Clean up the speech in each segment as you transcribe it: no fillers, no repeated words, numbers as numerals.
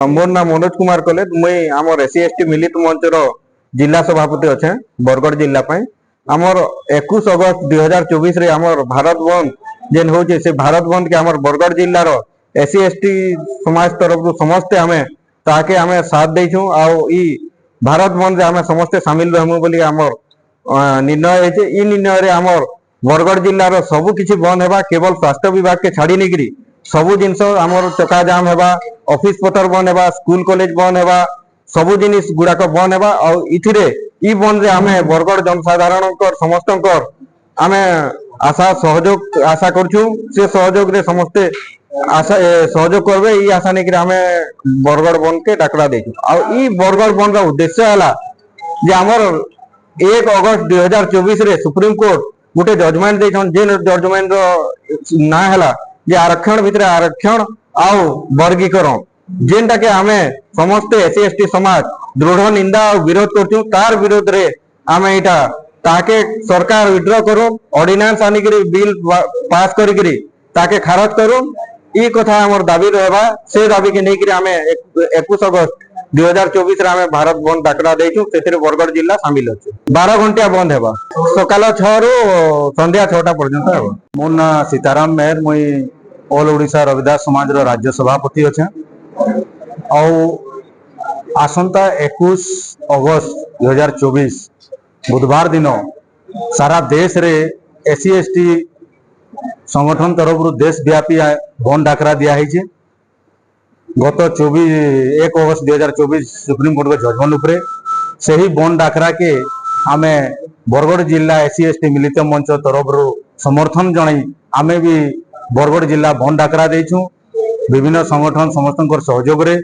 मोर नाम मनोज कुमार कॉलेज मुई आमर एससी एसटी मिलित मंचर जिला सभापति अच्छे बरगढ़ जिला आमर 21 अगस्त 2024 रे आमर भारत बंद जेन हो से भारत बंद के आमर बरगढ़ जिलार एससी एसटी समाज तरफ समस्ते आमे ताके आमे साथ देछू ई भारत बंद रे आमे समस्ते शामिल रहमु बोली आमर निर्णय है। ई निर्णय रे आमर बरगढ़ जिलार सबु किछि बंद हेबा केवल स्वास्थ्य विभाग के छाड़ी निकरी सबु जिनस आमर चका जाम हेबा ऑफिस पतर बंद हेबा स्कूल कॉलेज बंद हेबा सबु जिनिस गुड़ाक बंद हेबा और इथिरे ई बंद रे आमे बरगढ़ जनसाधारण समस्त आमे आशा सहयोग आशा करछु से सहयोग रे समस्ते आशा सहयोग करबे ई आशा निकरी आमे बरगढ़ बंद के डाकरा देछु और ई बरगढ़ बंद रा उद्देश्य हला जे आमर 1 अगस्त 2024 रे सुप्रीम कोर्ट गोटे जजमेंट देछन जे जजमेंट रो ना हला जे आरक्षण भितर आरक्षण आउ वर्गीकरण जेनटा के आमे समस्ते एससी एसटी समाज दृढ़ निंदा और विरोध करछु तार विरोध रे आमे इटा ताके सरकार विड्रॉ करू ऑर्डिनेंस आनी करी बिल पास करी करी ताके खारज करू ई कथा हमर दाबी रहबा से दाबी के नै करी आमे 21 अगस्त 2024 रे आमे भारत बंद डाकरा देछु सेतिर बरगढ़ जिला शामिल अछि 12 घंटा बंद हेबा सकाल 6 रु संध्या 6टा पर्यंत हेबा। मोर ना सीताराम मेहर मुई ऑल ओडिशा रविदास समाज रो राज्य सभापति अच्छे आसंता 21 अगस्त 2024 बुधवार दिन सारा देश रे एससी एसटी संगठन तरफ देश व्यापी बंद डाकरा दिया है। गत 1 अगस्त 2024 सुप्रीम कोर्ट के जजमेंट उपरे से ही बंद डाकरा के आमे बरगढ़ जिला एससी एसटी मिलित मंच तरफ समर्थन जनाई आमे भी बरगढ़ जिला बंद डाकरा देछू विभिन्न संगठन समस्त सहयोग रे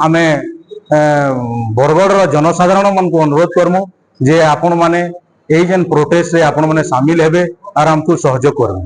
आमे बरगढ़ जनसाधारण मन को अनुरोध करमु जे आपण माने एई जेन प्रोटेस्ट रे आपण माने शामिल हेबे आर हमकु सहयोग करमु।